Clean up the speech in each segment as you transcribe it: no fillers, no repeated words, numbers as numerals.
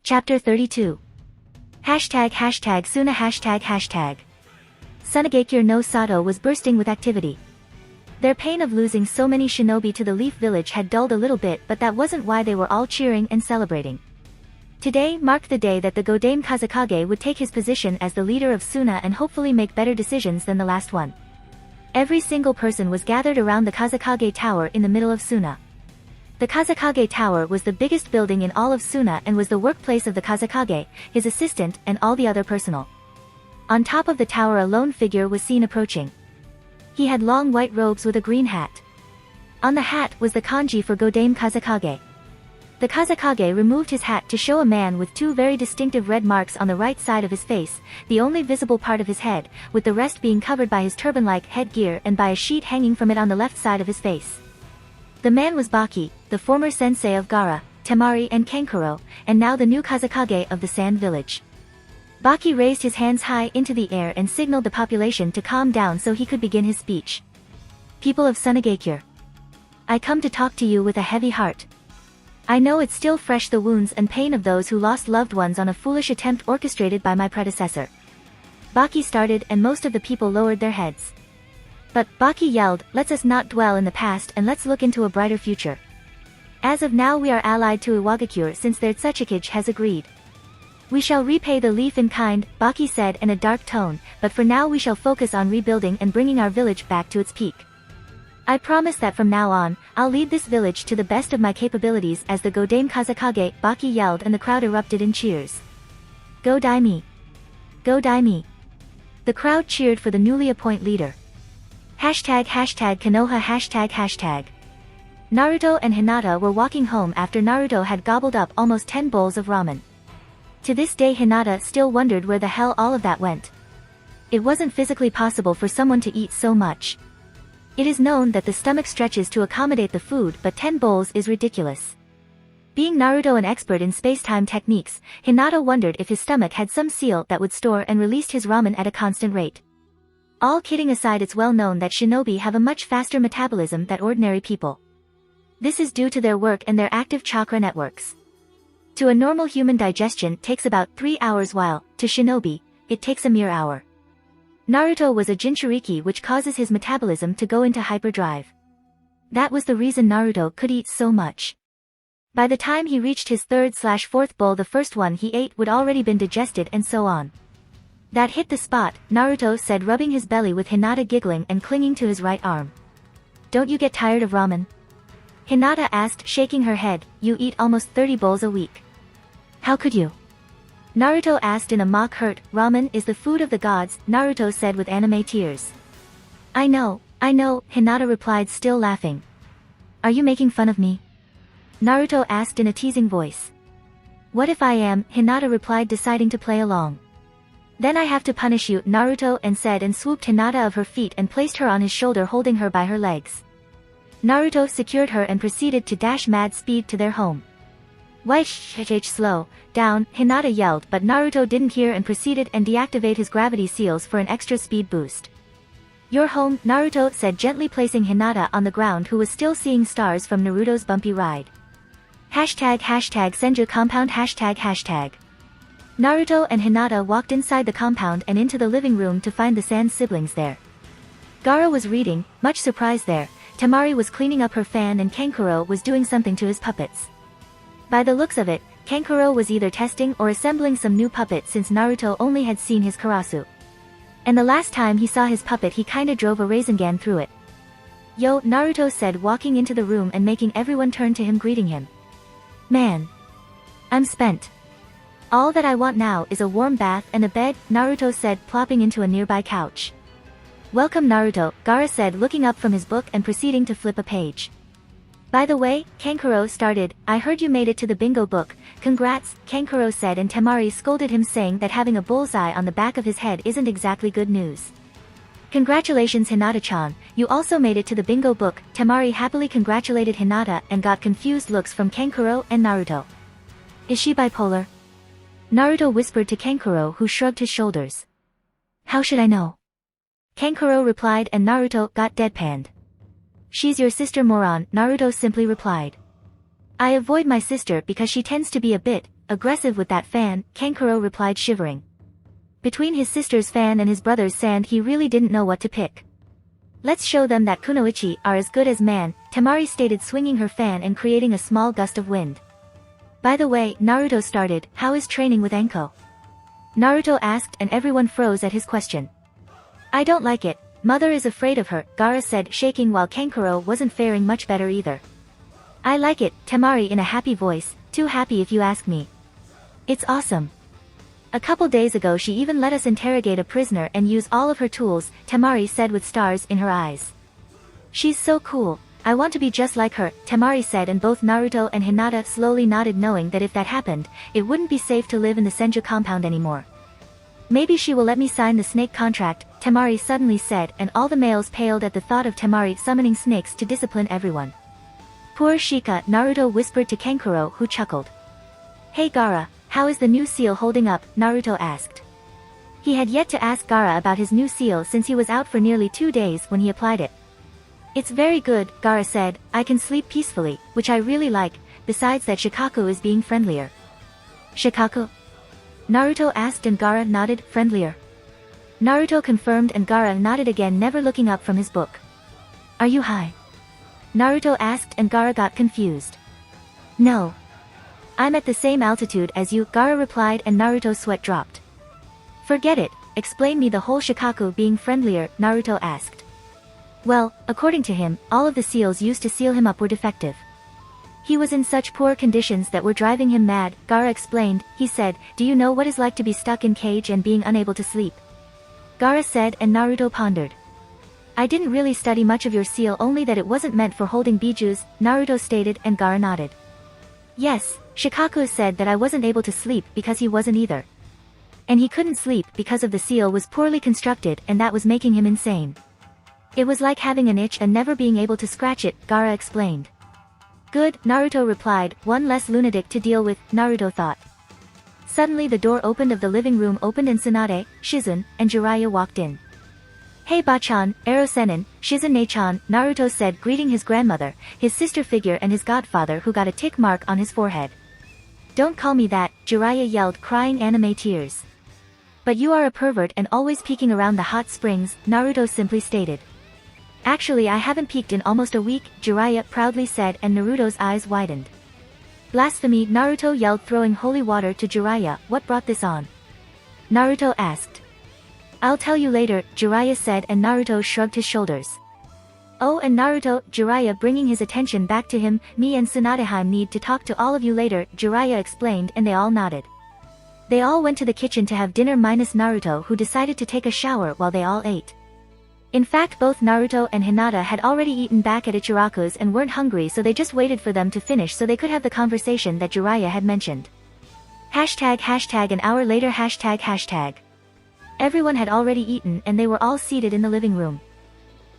Chapter 32. Suna Sunagakure no Sato was bursting with activity. Their pain of losing so many shinobi to the Leaf Village had dulled a little bit, but that wasn't why they were all cheering and celebrating. Today marked the day that the Godame Kazekage would take his position as the leader of Suna and hopefully make better decisions than the last one. Every single person was gathered around the Kazekage Tower in the middle of Suna. The Kazekage Tower was the biggest building in all of Suna and was the workplace of the Kazekage, his assistant, and all the other personnel. On top of the tower a lone figure was seen approaching. He had long white robes with a green hat. On the hat was the kanji for Godame Kazekage. The Kazekage removed his hat to show a man with two very distinctive red marks on the right side of his face, the only visible part of his head, with the rest being covered by his turban-like headgear and by a sheet hanging from it on the left side of his face. The man was Baki, the former sensei of Gaara, Temari and Kankuro, and now the new Kazekage of the Sand Village. Baki raised his hands high into the air and signaled the population to calm down so he could begin his speech. People of Sunagakure, I come to talk to you with a heavy heart. I know it's still fresh, the wounds and pain of those who lost loved ones on a foolish attempt orchestrated by my predecessor. Baki started and most of the people lowered their heads. But, Baki yelled, let's us not dwell in the past and let's look into a brighter future. As of now we are allied to Iwagakure since their Tsuchikage has agreed. We shall repay the leaf in kind, Baki said in a dark tone, but for now we shall focus on rebuilding and bringing our village back to its peak. I promise that from now on, I'll lead this village to the best of my capabilities as the Godame Kazekage, Baki yelled and the crowd erupted in cheers. Go Daimi! Go Daimi! The crowd cheered for the newly appointed leader. Konoha. Naruto and Hinata were walking home after Naruto had gobbled up almost 10 bowls of ramen. To this day Hinata still wondered where the hell all of that went. It wasn't physically possible for someone to eat so much. It is known that the stomach stretches to accommodate the food, but 10 bowls is ridiculous. Being Naruto an expert in space-time techniques, Hinata wondered if his stomach had some seal that would store and release his ramen at a constant rate. All kidding aside, it's well known that shinobi have a much faster metabolism than ordinary people. This is due to their work and their active chakra networks. To a normal human digestion takes about 3 hours while, to shinobi, it takes a mere hour. Naruto was a Jinchuriki, which causes his metabolism to go into hyperdrive. That was the reason Naruto could eat so much. By the time he reached his 3rd/4th bowl, the first one he ate would already been digested and so on. That hit the spot, Naruto said, rubbing his belly with Hinata giggling and clinging to his right arm. Don't you get tired of ramen? Hinata asked, shaking her head. You eat almost 30 bowls a week. How could you? Naruto asked in a mock hurt. Ramen is the food of the gods, Naruto said with anime tears. I know, Hinata replied, still laughing. Are you making fun of me? Naruto asked in a teasing voice. What if I am? Hinata replied, deciding to play along. Then I have to punish you, Naruto and said, and swooped Hinata of her feet and placed her on his shoulder, holding her by her legs. Naruto secured her and proceeded to dash mad speed to their home. Why slow down, Hinata yelled, but Naruto didn't hear and proceeded and deactivate his gravity seals for an extra speed boost. Your home, Naruto said, gently placing Hinata on the ground, who was still seeing stars from Naruto's bumpy ride. Senju compound Naruto and Hinata walked inside the compound and into the living room to find the Sand siblings there. Gaara was reading, much surprised there. Temari was cleaning up her fan and Kankuro was doing something to his puppets. By the looks of it, Kankuro was either testing or assembling some new puppet, since Naruto only had seen his karasu. And the last time he saw his puppet he kinda drove a Rasengan through it. Yo, Naruto said, walking into the room and making everyone turn to him, greeting him. Man. I'm spent. All that I want now is a warm bath and a bed, Naruto said, plopping into a nearby couch. Welcome Naruto, Gaara said, looking up from his book and proceeding to flip a page. By the way, Kankuro started, I heard you made it to the bingo book. Congrats, Kankuro said, and Temari scolded him, saying that having a bullseye on the back of his head isn't exactly good news. Congratulations Hinata-chan, you also made it to the bingo book. Temari happily congratulated Hinata and got confused looks from Kankuro and Naruto. Is she bipolar? Naruto whispered to Kankuro, who shrugged his shoulders. How should I know? Kankuro replied, and Naruto got deadpanned. She's your sister moron, Naruto simply replied. I avoid my sister because she tends to be a bit aggressive with that fan, Kankuro replied shivering. Between his sister's fan and his brother's sand he really didn't know what to pick. Let's show them that kunoichi are as good as man, Temari stated swinging her fan and creating a small gust of wind. By the way, Naruto started, how is training with Anko? Naruto asked and everyone froze at his question. I don't like it, mother is afraid of her, Gaara said shaking while Kankuro wasn't faring much better either. I like it, Temari in a happy voice, too happy if you ask me. It's awesome. A couple days ago she even let us interrogate a prisoner and use all of her tools, Temari said with stars in her eyes. She's so cool, I want to be just like her, Temari said and both Naruto and Hinata slowly nodded knowing that if that happened, it wouldn't be safe to live in the Senju compound anymore. Maybe she will let me sign the snake contract, Temari suddenly said and all the males paled at the thought of Temari summoning snakes to discipline everyone. Poor Shika, Naruto whispered to Kankuro who chuckled. Hey Gaara, how is the new seal holding up, Naruto asked. He had yet to ask Gaara about his new seal since he was out for nearly 2 days when he applied it. It's very good, Gaara said, I can sleep peacefully, which I really like, besides that Shikaku is being friendlier. Shikaku? Naruto asked and Gaara nodded, friendlier. Naruto confirmed and Gaara nodded again never looking up from his book. Are you high? Naruto asked and Gaara got confused. No. I'm at the same altitude as you, Gaara replied and Naruto's sweat dropped. Forget it, explain me the whole Shikaku being friendlier, Naruto asked. Well, according to him, all of the seals used to seal him up were defective. He was in such poor conditions that were driving him mad, Gaara explained, he said, do you know what it's like to be stuck in cage and being unable to sleep? Gaara said and Naruto pondered. I didn't really study much of your seal only that it wasn't meant for holding bijus, Naruto stated and Gaara nodded. Yes, Shikaku said that I wasn't able to sleep because he wasn't either. And he couldn't sleep because of the seal was poorly constructed and that was making him insane. It was like having an itch and never being able to scratch it, Gaara explained. Good, Naruto replied, one less lunatic to deal with, Naruto thought. Suddenly the door opened of the living room opened and Tsunade, Shizun, and Jiraiya walked in. Hey Bachan, Erosenin, Shizune-chan, Naruto said greeting his grandmother, his sister figure and his godfather who got a tick mark on his forehead. Don't call me that, Jiraiya yelled crying anime tears. But you are a pervert and always peeking around the hot springs, Naruto simply stated. Actually I haven't peeked in almost a week, Jiraiya proudly said and Naruto's eyes widened. Blasphemy, Naruto yelled throwing holy water to Jiraiya, what brought this on? Naruto asked. I'll tell you later, Jiraiya said and Naruto shrugged his shoulders. Oh and Naruto, Jiraiya bringing his attention back to him, me and Tsunadeheim need to talk to all of you later, Jiraiya explained and they all nodded. They all went to the kitchen to have dinner minus Naruto who decided to take a shower while they all ate. In fact both Naruto and Hinata had already eaten back at Ichiraku's and weren't hungry so they just waited for them to finish so they could have the conversation that Jiraiya had mentioned. Hashtag an hour later hashtag. Everyone had already eaten and they were all seated in the living room.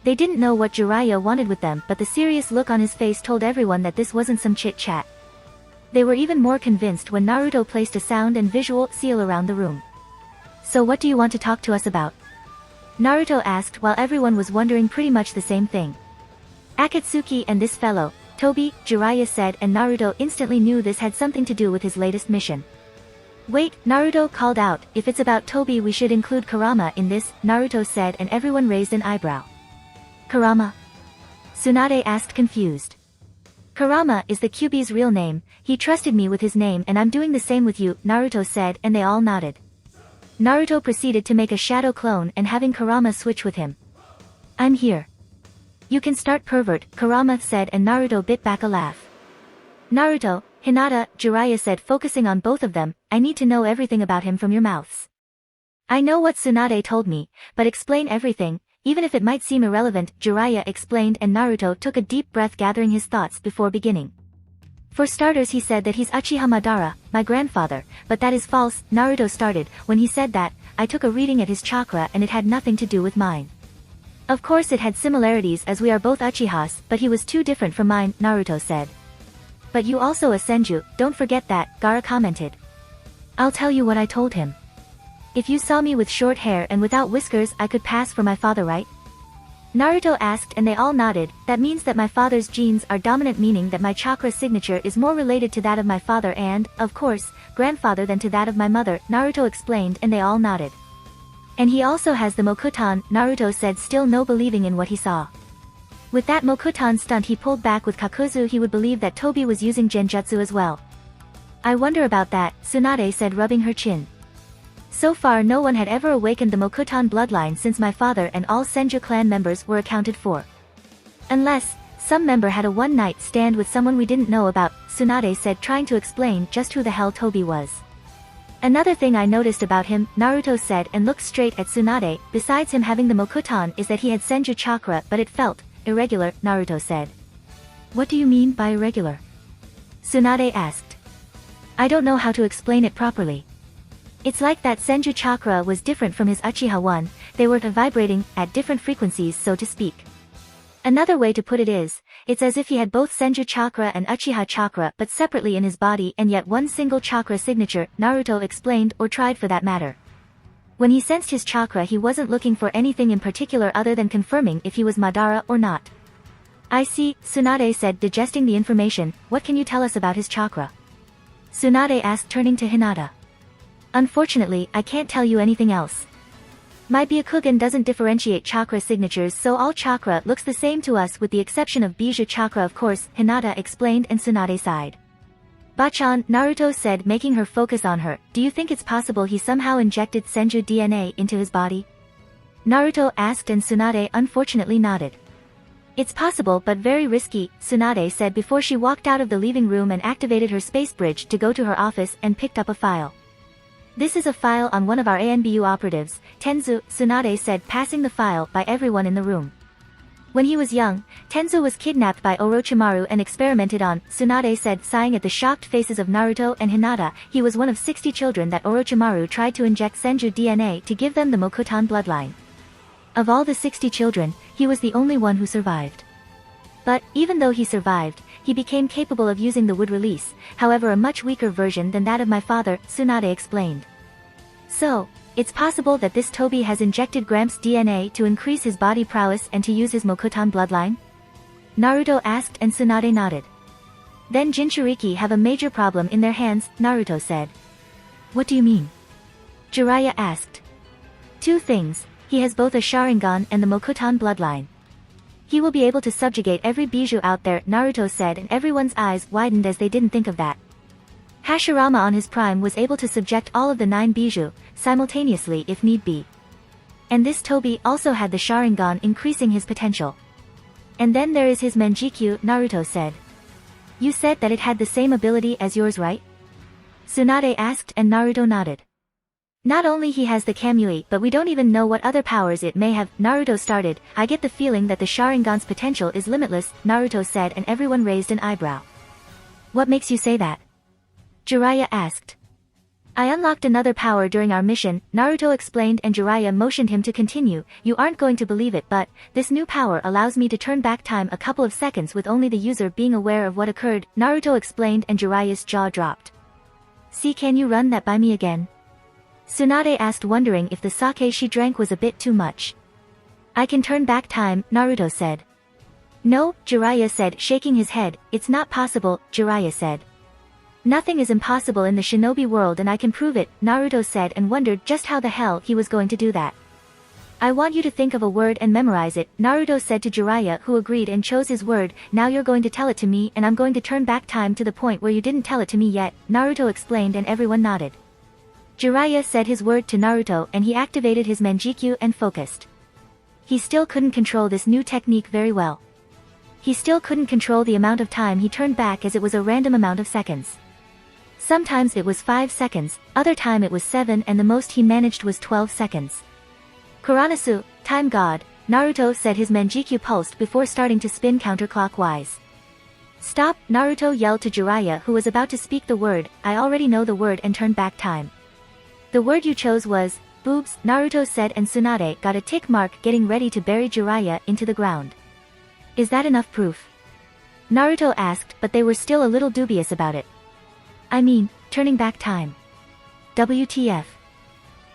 They didn't know what Jiraiya wanted with them but the serious look on his face told everyone that this wasn't some chit-chat. They were even more convinced when Naruto placed a sound and visual seal around the room. So what do you want to talk to us about? Naruto asked while everyone was wondering pretty much the same thing. Akatsuki and this fellow, Tobi, Jiraiya said and Naruto instantly knew this had something to do with his latest mission. Wait, Naruto called out, if it's about Tobi we should include Kurama in this, Naruto said and everyone raised an eyebrow. Kurama? Tsunade asked confused. Kurama is the Kyuubi's real name, he trusted me with his name and I'm doing the same with you, Naruto said and they all nodded. Naruto proceeded to make a shadow clone and having Kurama switch with him. I'm here. You can start pervert, Kurama said and Naruto bit back a laugh. Naruto, Hinata, Jiraiya said focusing on both of them, I need to know everything about him from your mouths. I know what Tsunade told me, but explain everything, even if it might seem irrelevant, Jiraiya explained and Naruto took a deep breath gathering his thoughts before beginning. For starters he said that he's Uchiha Madara, my grandfather, but that is false, Naruto started, when he said that, I took a reading at his chakra and it had nothing to do with mine. Of course it had similarities as we are both Uchihas, but he was too different from mine, Naruto said. But you also a Senju, don't forget that, Gaara commented. I'll tell you what I told him. If you saw me with short hair and without whiskers I could pass for my father, right? Naruto asked and they all nodded. That means that my father's genes are dominant, meaning that my chakra signature is more related to that of my father and, of course, grandfather than to that of my mother, Naruto explained and they all nodded. And he also has the Mokuton, Naruto said, still no believing in what he saw. With that Mokuton stunt he pulled back with Kakuzu, he would believe that Tobi was using genjutsu as well. I wonder about that, Tsunade said, rubbing her chin. So far no one had ever awakened the Mokuton bloodline since my father and all Senju clan members were accounted for. Unless, some member had a one-night stand with someone we didn't know about, Tsunade said, trying to explain just who the hell Tobi was. Another thing I noticed about him, Naruto said and looked straight at Tsunade, besides him having the Mokuton, is that he had Senju chakra but it felt irregular, Naruto said. What do you mean by irregular? Tsunade asked. I don't know how to explain it properly. It's like that Senju chakra was different from his Uchiha one, they were vibrating at different frequencies, so to speak. Another way to put it is, it's as if he had both Senju chakra and Uchiha chakra but separately in his body and yet one single chakra signature, Naruto explained, or tried for that matter. When he sensed his chakra he wasn't looking for anything in particular other than confirming if he was Madara or not. I see, Tsunade said, digesting the information. What can you tell us about his chakra? Tsunade asked, turning to Hinata. Unfortunately, I can't tell you anything else. My Byakugan doesn't differentiate chakra signatures, so all chakra looks the same to us with the exception of Bija chakra, of course, Hinata explained, and Tsunade sighed. Bachan, Naruto said, making her focus on her, do you think it's possible he somehow injected Senju DNA into his body? Naruto asked and Tsunade unfortunately nodded. It's possible but very risky, Tsunade said before she walked out of the leaving room and activated her space bridge to go to her office and picked up a file. This is a file on one of our ANBU operatives, Tenzu, Tsunade said, passing the file by everyone in the room. When he was young, Tenzu was kidnapped by Orochimaru and experimented on, Tsunade said, sighing at the shocked faces of Naruto and Hinata. He was one of 60 children that Orochimaru tried to inject Senju DNA to give them the Mokuton bloodline. Of all the 60 children, he was the only one who survived. But, even though he survived, he became capable of using the wood release, however a much weaker version than that of my father, Tsunade explained. So, it's possible that this Tobi has injected Gramps' DNA to increase his body prowess and to use his Mokuton bloodline? Naruto asked and Tsunade nodded. Then Jinchuriki have a major problem in their hands, Naruto said. What do you mean? Jiraiya asked. Two things, he has both a Sharingan and the Mokuton bloodline. He will be able to subjugate every Bijou out there, Naruto said, and everyone's eyes widened as they didn't think of that. Hashirama on his prime was able to subject all of the 9 Bijou, simultaneously if need be. And this Tobi also had the Sharingan, increasing his potential. And then there is his Manjikyu, Naruto said. You said that it had the same ability as yours, right? Tsunade asked and Naruto nodded. Not only he has the Kamui but we don't even know what other powers it may have, Naruto started. I get the feeling that the Sharingan's potential is limitless, Naruto said, and everyone raised an eyebrow. What makes you say that? Jiraiya asked. I unlocked another power during our mission, Naruto explained, and Jiraiya motioned him to continue. You aren't going to believe it, but this new power allows me to turn back time a couple of seconds with only the user being aware of what occurred, Naruto explained, and Jiraiya's jaw dropped. See, can you run that by me again? Tsunade asked, wondering if the sake she drank was a bit too much. I can turn back time, Naruto said. No, Jiraiya said, shaking his head. It's not possible, Jiraiya said. Nothing is impossible in the shinobi world and I can prove it, Naruto said, and wondered just how the hell he was going to do that. I want you to think of a word and memorize it, Naruto said to Jiraiya, who agreed and chose his word. Now you're going to tell it to me and I'm going to turn back time to the point where you didn't tell it to me yet, Naruto explained, and everyone nodded. Jiraiya said his word to Naruto and he activated his Manjikyu and focused. He still couldn't control this new technique very well. He still couldn't control the amount of time he turned back as it was a random amount of seconds. Sometimes it was 5 seconds, other time it was 7, and the most he managed was 12 seconds. Kuranasu, time god, Naruto said, his Manjikyu pulsed before starting to spin counterclockwise. Stop, Naruto yelled to Jiraiya, who was about to speak the word. I already know the word, and turned back time. The word you chose was, boobs, Naruto said, and Tsunade got a tick mark, getting ready to bury Jiraiya into the ground. Is that enough proof? Naruto asked, but they were still a little dubious about it. I mean, turning back time. WTF.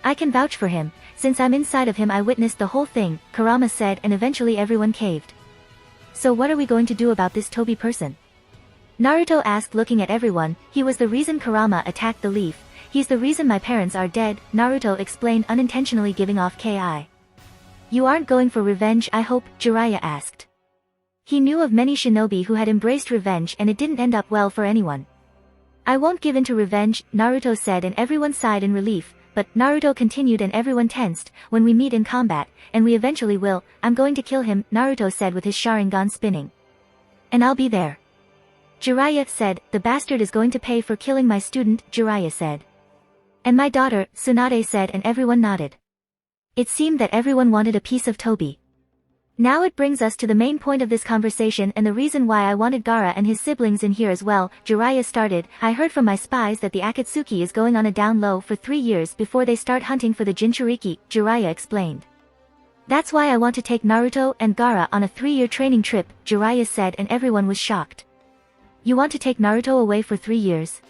I can vouch for him, since I'm inside of him. I witnessed the whole thing, Kurama said, and eventually everyone caved. So what are we going to do about this Toby person? Naruto asked, looking at everyone. He was the reason Kurama attacked the leaf. He's the reason my parents are dead, Naruto explained, unintentionally giving off Ki. You aren't going for revenge, I hope, Jiraiya asked. He knew of many shinobi who had embraced revenge and it didn't end up well for anyone. I won't give in to revenge, Naruto said, and everyone sighed in relief. But, Naruto continued, and everyone tensed, when we meet in combat, and we eventually will, I'm going to kill him, Naruto said with his Sharingan spinning. And I'll be there. Jiraiya said, the bastard is going to pay for killing my student, Jiraiya said. And my daughter, Tsunade said, and everyone nodded. It seemed that everyone wanted a piece of Toby. Now it brings us to the main point of this conversation and the reason why I wanted Gaara and his siblings in here as well, Jiraiya started. I heard from my spies that the Akatsuki is going on a down low for 3 years before they start hunting for the Jinchuriki, Jiraiya explained. That's why I want to take Naruto and Gaara on a 3-year training trip, Jiraiya said, and everyone was shocked. You want to take Naruto away for 3 years?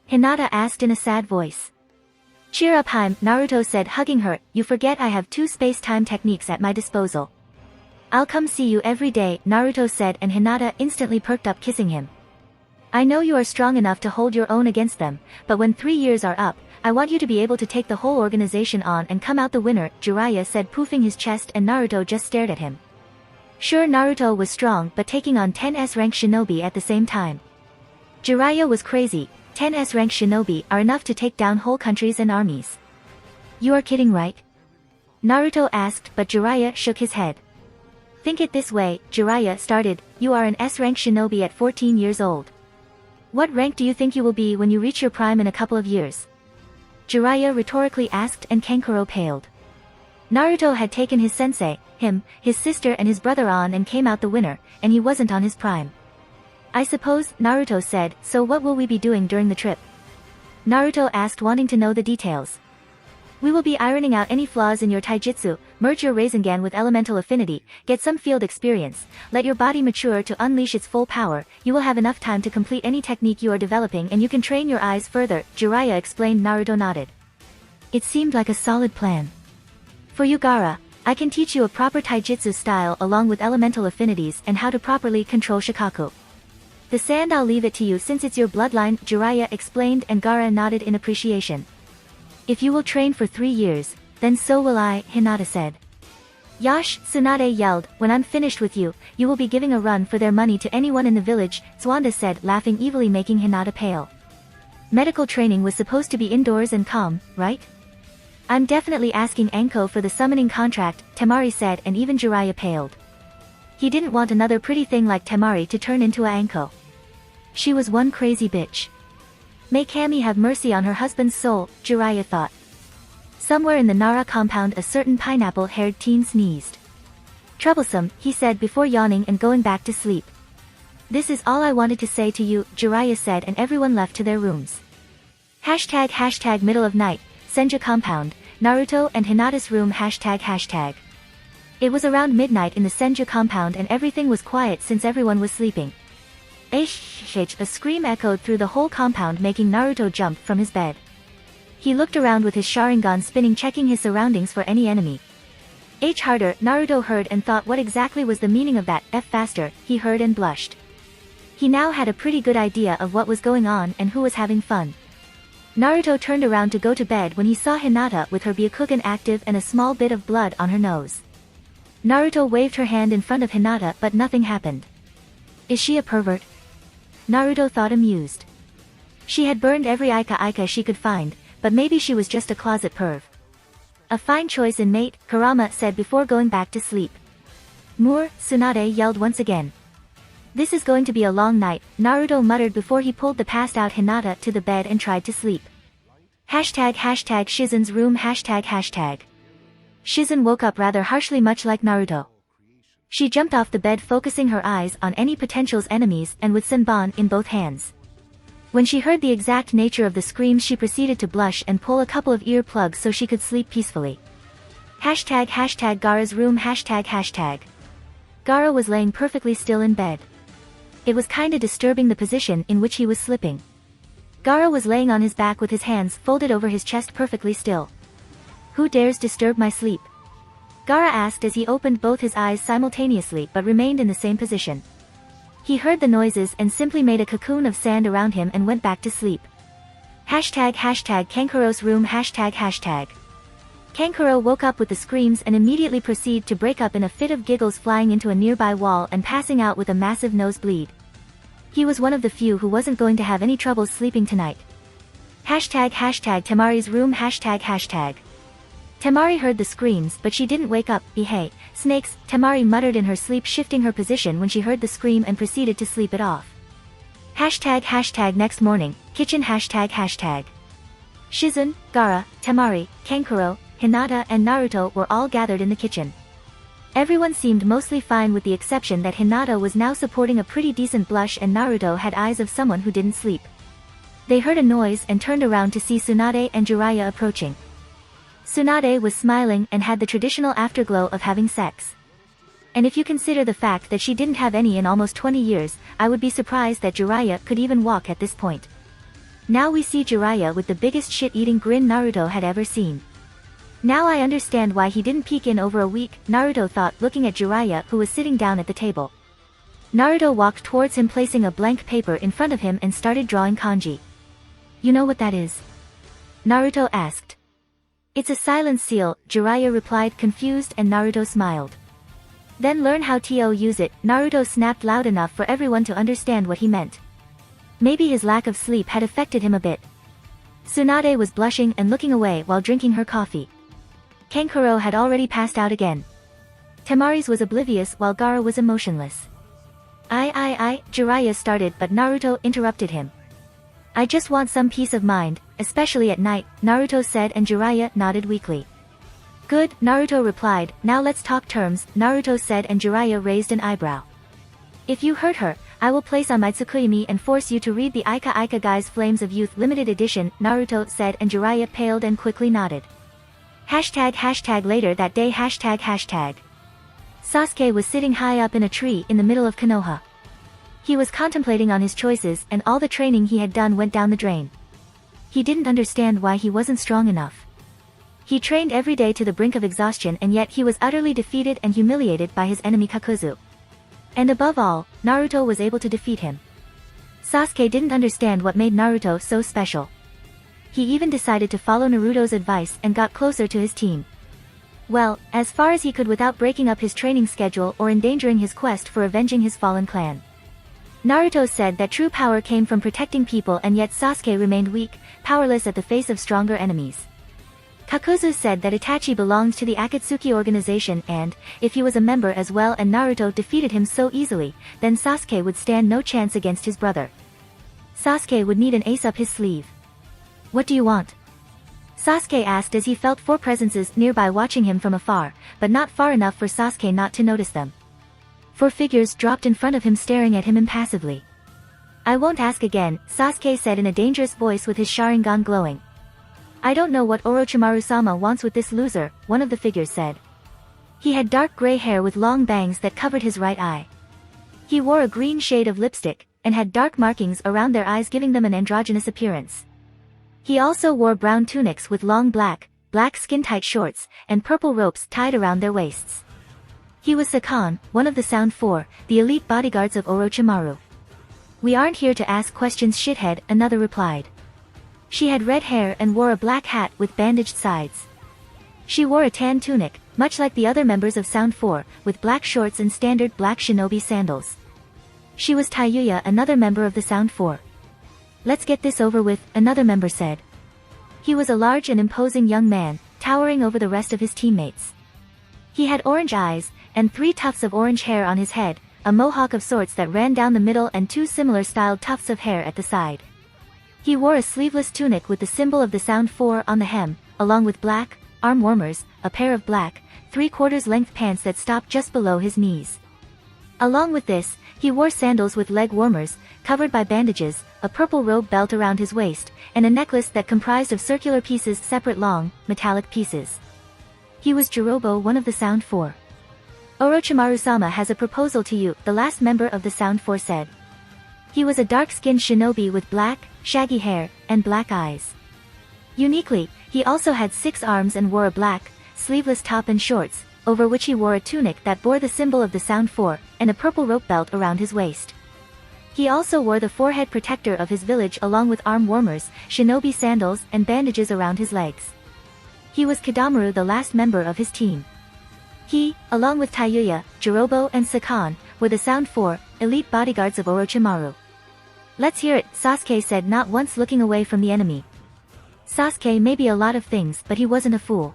Hinata asked in a sad voice. Cheer up, Haim, Naruto said, hugging her, you forget I have 2 space-time techniques at my disposal. I'll come see you every day, Naruto said, and Hinata instantly perked up, kissing him. I know you are strong enough to hold your own against them, but when 3 years are up, I want you to be able to take the whole organization on and come out the winner, Jiraiya said, poofing his chest, and Naruto just stared at him. Sure, Naruto was strong, but taking on 10s rank shinobi at the same time. Jiraiya was crazy. 10s rank shinobi are enough to take down whole countries and armies. You are kidding, right? Naruto asked, but Jiraiya shook his head. Think it this way, Jiraiya started, you are an S-rank shinobi at 14 years old. What rank do you think you will be when you reach your prime in a couple of years? Jiraiya rhetorically asked, and Kankuro paled. Naruto had taken his sensei, him, his sister and his brother on and came out the winner, and he wasn't on his prime. I suppose, Naruto said, so what will we be doing during the trip? Naruto asked, wanting to know the details. We will be ironing out any flaws in your taijutsu, merge your Rasengan with elemental affinity, get some field experience, let your body mature to unleash its full power, you will have enough time to complete any technique you are developing and you can train your eyes further, Jiraiya explained. Naruto nodded. It seemed like a solid plan. For you, Gaara, I can teach you a proper taijutsu style along with elemental affinities and how to properly control Shikaku. The sand I'll leave it to you since it's your bloodline, Jiraiya explained, and Gaara nodded in appreciation. If you will train for 3 years, then so will I, Hinata said. Yash, Tsunade yelled, when I'm finished with you, you will be giving a run for their money to anyone in the village, Zwanda said, laughing evilly, making Hinata pale. Medical training was supposed to be indoors and calm, right? I'm definitely asking Anko for the summoning contract, Temari said, and even Jiraiya paled. He didn't want another pretty thing like Temari to turn into a Anko. She was one crazy bitch. May Kami have mercy on her husband's soul, Jiraiya thought. Somewhere in the Nara compound a certain pineapple-haired teen sneezed. Troublesome, he said before yawning and going back to sleep. This is all I wanted to say to you, Jiraiya said, and everyone left to their rooms. Hashtag middle of night, Senju compound, Naruto and Hinata's room hashtag. It was around midnight in the Senju compound and everything was quiet since everyone was sleeping. A scream echoed through the whole compound, making Naruto jump from his bed. He looked around with his Sharingan spinning, checking his surroundings for any enemy. Harder, Naruto heard and thought, what exactly was the meaning of that? Faster, he heard and blushed. He now had a pretty good idea of what was going on and who was having fun. Naruto turned around to go to bed when he saw Hinata with her Byakugan active and a small bit of blood on her nose. Naruto waved her hand in front of Hinata, but nothing happened. Is she a pervert? Naruto thought, amused. She had burned every Ika she could find, but maybe she was just a closet perv. A fine choice in mate, Kurama said before going back to sleep. More, Tsunade yelled once again. This is going to be a long night, Naruto muttered before he pulled the passed out Hinata to the bed and tried to sleep. Hashtag Shizen's room hashtag. Shizen woke up rather harshly, much like Naruto. She jumped off the bed, focusing her eyes on any potential enemies and with Senbon in both hands. When she heard the exact nature of the screams, she proceeded to blush and pull a couple of ear plugs so she could sleep peacefully. Hashtag Gaara's room hashtag. Gaara was laying perfectly still in bed. It was kinda disturbing the position in which he was slipping. Gaara was laying on his back with his hands folded over his chest, perfectly still. Who dares disturb my sleep? Gaara asked as he opened both his eyes simultaneously but remained in the same position. He heard the noises and simply made a cocoon of sand around him and went back to sleep. Kankuro's room ##. Kankuro woke up with the screams and immediately proceeded to break up in a fit of giggles, flying into a nearby wall and passing out with a massive nosebleed. He was one of the few who wasn't going to have any trouble sleeping tonight. Temari's room ##. Temari heard the screams but she didn't wake up. Hey, snakes, Temari muttered in her sleep, shifting her position when she heard the scream and proceeded to sleep it off. Next morning, kitchen ##. Shizun, Gaara, Temari, Kankuro, Hinata and Naruto were all gathered in the kitchen. Everyone seemed mostly fine with the exception that Hinata was now supporting a pretty decent blush and Naruto had eyes of someone who didn't sleep. They heard a noise and turned around to see Tsunade and Jiraiya approaching. Tsunade was smiling and had the traditional afterglow of having sex. And if you consider the fact that she didn't have any in almost 20 years, I would be surprised that Jiraiya could even walk at this point. Now we see Jiraiya with the biggest shit-eating grin Naruto had ever seen. Now I understand why he didn't peek in over a week, Naruto thought, looking at Jiraiya who was sitting down at the table. Naruto walked towards him, placing a blank paper in front of him and started drawing kanji. You know what that is? Naruto asked. It's a silence seal, Jiraiya replied, confused, and Naruto smiled. Then learn how to use it, Naruto snapped loud enough for everyone to understand what he meant. Maybe his lack of sleep had affected him a bit. Tsunade was blushing and looking away while drinking her coffee. Kankuro had already passed out again. Temari's was oblivious while Gaara was emotionless. Jiraiya started but Naruto interrupted him. I just want some peace of mind, especially at night, Naruto said and Jiraiya nodded weakly. Good, Naruto replied, now let's talk terms, Naruto said and Jiraiya raised an eyebrow. If you hurt her, I will place on my Tsukuyomi and force you to read the Ika Guy's Flames of Youth limited edition, Naruto said and Jiraiya paled and quickly nodded. Later that day Sasuke was sitting high up in a tree in the middle of Konoha. He was contemplating on his choices and all the training he had done went down the drain. He didn't understand why he wasn't strong enough. He trained every day to the brink of exhaustion and yet he was utterly defeated and humiliated by his enemy Kakuzu. And above all, Naruto was able to defeat him. Sasuke didn't understand what made Naruto so special. He even decided to follow Naruto's advice and got closer to his team. Well, as far as he could without breaking up his training schedule or endangering his quest for avenging his fallen clan. Naruto said that true power came from protecting people and yet Sasuke remained weak, powerless at the face of stronger enemies. Kakuzu said that Itachi belonged to the Akatsuki organization and, if he was a member as well and Naruto defeated him so easily, then Sasuke would stand no chance against his brother. Sasuke would need an ace up his sleeve. What do you want? Sasuke asked as he felt four presences nearby watching him from afar, but not far enough for Sasuke not to notice them. Four figures dropped in front of him staring at him impassively. I won't ask again, Sasuke said in a dangerous voice with his Sharingan glowing. I don't know what Orochimaru-sama wants with this loser, one of the figures said. He had dark gray hair with long bangs that covered his right eye. He wore a green shade of lipstick, and had dark markings around their eyes giving them an androgynous appearance. He also wore brown tunics with long black skin-tight shorts, and purple ropes tied around their waists. He was Sakan, one of the Sound Four, the elite bodyguards of Orochimaru. We aren't here to ask questions, shithead, another replied. She had red hair and wore a black hat with bandaged sides. She wore a tan tunic, much like the other members of Sound 4, with black shorts and standard black shinobi sandals. She was Taiyuya, another member of the Sound 4. Let's get this over with, another member said. He was a large and imposing young man, towering over the rest of his teammates. He had orange eyes, and 3 tufts of orange hair on his head, a mohawk of sorts that ran down the middle and 2 similar styled tufts of hair at the side. He wore a sleeveless tunic with the symbol of the Sound 4 on the hem, along with black arm warmers, a pair of black 3/4 length pants that stopped just below his knees. Along with this, he wore sandals with leg warmers, covered by bandages, a purple robe belt around his waist, and a necklace that comprised of circular pieces, separate long, metallic pieces. He was Jirobo, one of the Sound 4. Orochimaru-sama has a proposal to you, the last member of the Sound 4 said. He was a dark-skinned shinobi with black, shaggy hair, and black eyes. Uniquely, he also had 6 arms and wore a black, sleeveless top and shorts, over which he wore a tunic that bore the symbol of the Sound 4, and a purple rope belt around his waist. He also wore the forehead protector of his village along with arm warmers, shinobi sandals, and bandages around his legs. He was Kidamaru, the last member of his team. He, along with Taiyuya, Jirobo and Sakan, were the Sound 4, elite bodyguards of Orochimaru. Let's hear it, Sasuke said, not once looking away from the enemy. Sasuke may be a lot of things, but he wasn't a fool.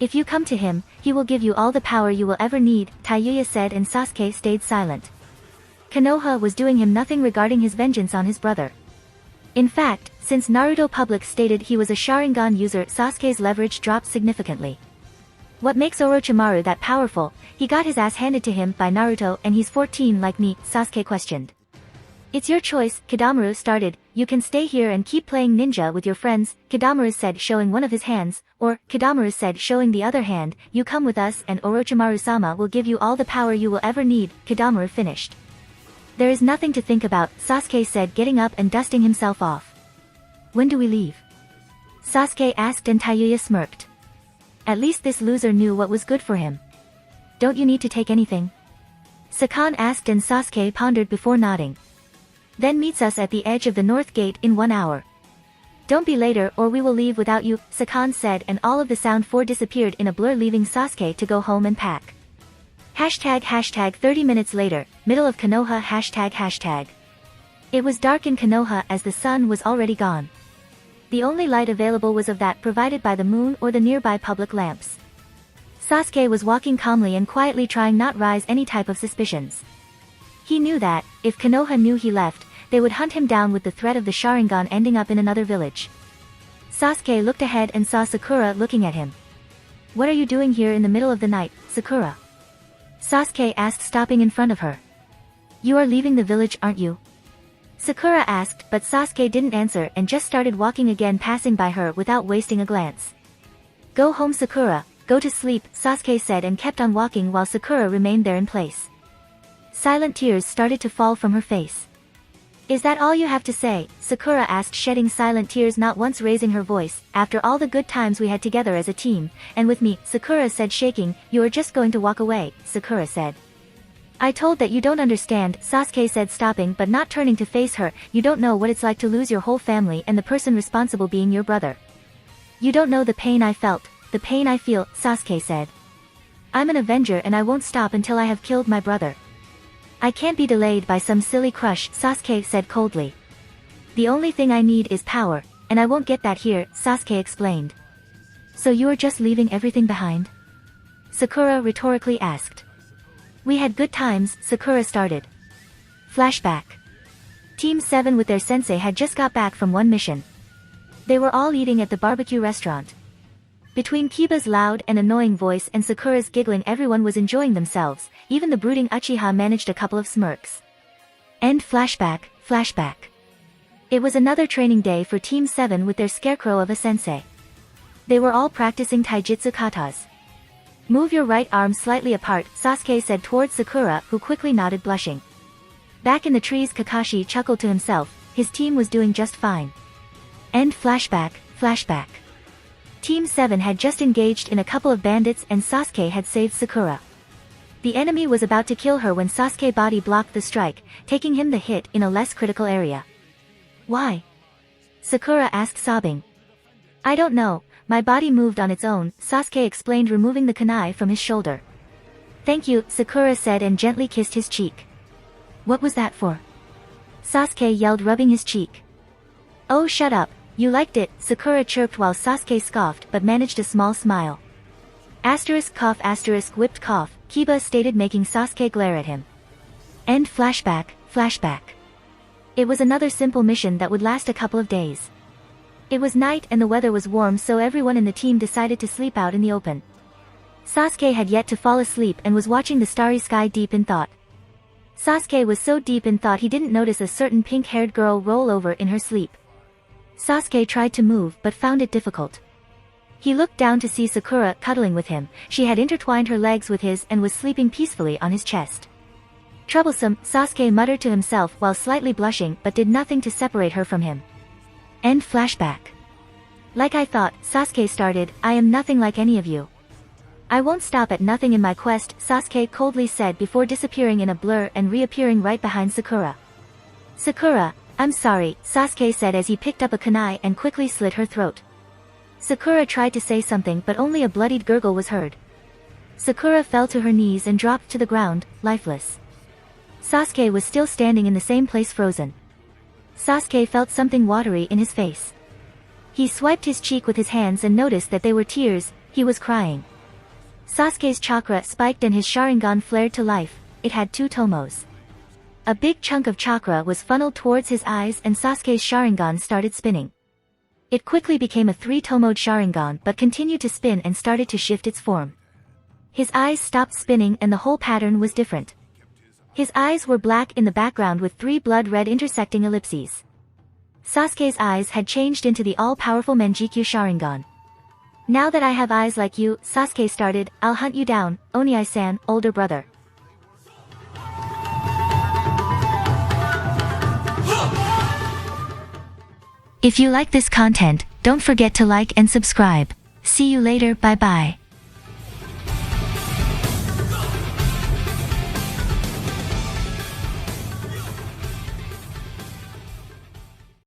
If you come to him, he will give you all the power you will ever need, Taiyuya said, and Sasuke stayed silent. Konoha was doing him nothing regarding his vengeance on his brother. In fact, since Naruto public stated he was a Sharingan user, Sasuke's leverage dropped significantly. What makes Orochimaru that powerful? He got his ass handed to him by Naruto and he's 14 like me, Sasuke questioned. It's your choice, Kidamaru started. You can stay here and keep playing ninja with your friends, Kidamaru said, showing one of his hands, or, Kidamaru said, showing the other hand. You come with us and Orochimaru-sama will give you all the power you will ever need, Kidamaru finished. There is nothing to think about, Sasuke said, getting up and dusting himself off. When do we leave? Sasuke asked and Taiyuya smirked. At least this loser knew what was good for him. Don't you need to take anything? Sakan asked and Sasuke pondered before nodding. Then meets us at the edge of the north gate in 1 hour. Don't be later or we will leave without you, Sakan said, and all of the Sound 4 disappeared in a blur, leaving Sasuke to go home and pack. Hashtag 30 minutes later, middle of Konoha hashtag. It was dark in Konoha as the sun was already gone. The only light available was of that provided by the moon or the nearby public lamps. Sasuke was walking calmly and quietly, trying not raise any type of suspicions. He knew that, if Konoha knew he left, they would hunt him down with the threat of the Sharingan ending up in another village. Sasuke looked ahead and saw Sakura looking at him. What are you doing here in the middle of the night, Sakura? Sasuke asked, stopping in front of her. You are leaving the village, aren't you? Sakura asked, but Sasuke didn't answer and just started walking again, passing by her without wasting a glance. Go home, Sakura, go to sleep, Sasuke said, and kept on walking while Sakura remained there in place. Silent tears started to fall from her face. Is that all you have to say? Sakura asked, shedding silent tears, not once raising her voice. After all the good times we had together as a team, and with me, Sakura said, shaking. You are just going to walk away, Sakura said. I told that you don't understand, Sasuke said, stopping but not turning to face her. You don't know what it's like to lose your whole family and the person responsible being your brother. You don't know the pain I felt, the pain I feel, Sasuke said. I'm an Avenger and I won't stop until I have killed my brother. I can't be delayed by some silly crush, Sasuke said coldly. The only thing I need is power, and I won't get that here, Sasuke explained. So you are just leaving everything behind? Sakura rhetorically asked. We had good times, Sakura started. Flashback. Team 7 with their sensei had just got back from one mission. They were all eating at the barbecue restaurant. Between Kiba's loud and annoying voice and Sakura's giggling, everyone was enjoying themselves. Even the brooding Uchiha managed a couple of smirks. End flashback. It was another training day for Team 7 with their scarecrow of a sensei. They were all practicing taijutsu katas. Move your right arm slightly apart, Sasuke said towards Sakura, who quickly nodded, blushing. Back in the trees, Kakashi chuckled to himself. His team was doing just fine. End flashback. Team 7 had just engaged in a couple of bandits and Sasuke had saved Sakura. The enemy was about to kill her when Sasuke's body blocked the strike, taking him the hit in a less critical area. Why? Sakura asked, sobbing. I don't know, my body moved on its own, Sasuke explained, removing the kunai from his shoulder. Thank you, Sakura said and gently kissed his cheek. What was that for? Sasuke yelled, rubbing his cheek. Oh, shut up. You liked it, Sakura chirped while Sasuke scoffed but managed a small smile. Cough whipped cough, Kiba stated, making Sasuke glare at him. End flashback. It was another simple mission that would last a couple of days. It was night and the weather was warm, so everyone in the team decided to sleep out in the open. Sasuke had yet to fall asleep and was watching the starry sky deep in thought. Sasuke was so deep in thought he didn't notice a certain pink-haired girl roll over in her sleep. Sasuke tried to move but found it difficult. He looked down to see Sakura cuddling with him. She had intertwined her legs with his and was sleeping peacefully on his chest. Troublesome, Sasuke muttered to himself while slightly blushing, but did nothing to separate her from him. End flashback. Like I thought, Sasuke started, I am nothing like any of you. I won't stop at nothing in my quest, Sasuke coldly said before disappearing in a blur and reappearing right behind Sakura. Sakura, I'm sorry, Sasuke said as he picked up a kunai and quickly slit her throat. Sakura tried to say something but only a bloodied gurgle was heard. Sakura fell to her knees and dropped to the ground, lifeless. Sasuke was still standing in the same place frozen. Sasuke felt something watery in his face. He swiped his cheek with his hands and noticed that they were tears, he was crying. Sasuke's chakra spiked and his Sharingan flared to life, it had 2 tomos. A big chunk of chakra was funneled towards his eyes and Sasuke's Sharingan started spinning. It quickly became a 3-tomoed Sharingan but continued to spin and started to shift its form. His eyes stopped spinning and the whole pattern was different. His eyes were black in the background with 3 blood-red intersecting ellipses. Sasuke's eyes had changed into the all-powerful Manjikyu Sharingan. Now that I have eyes like you, Sasuke started, I'll hunt you down, Oniai-san, older brother. If you like this content, don't forget to like and subscribe. See you later, bye bye.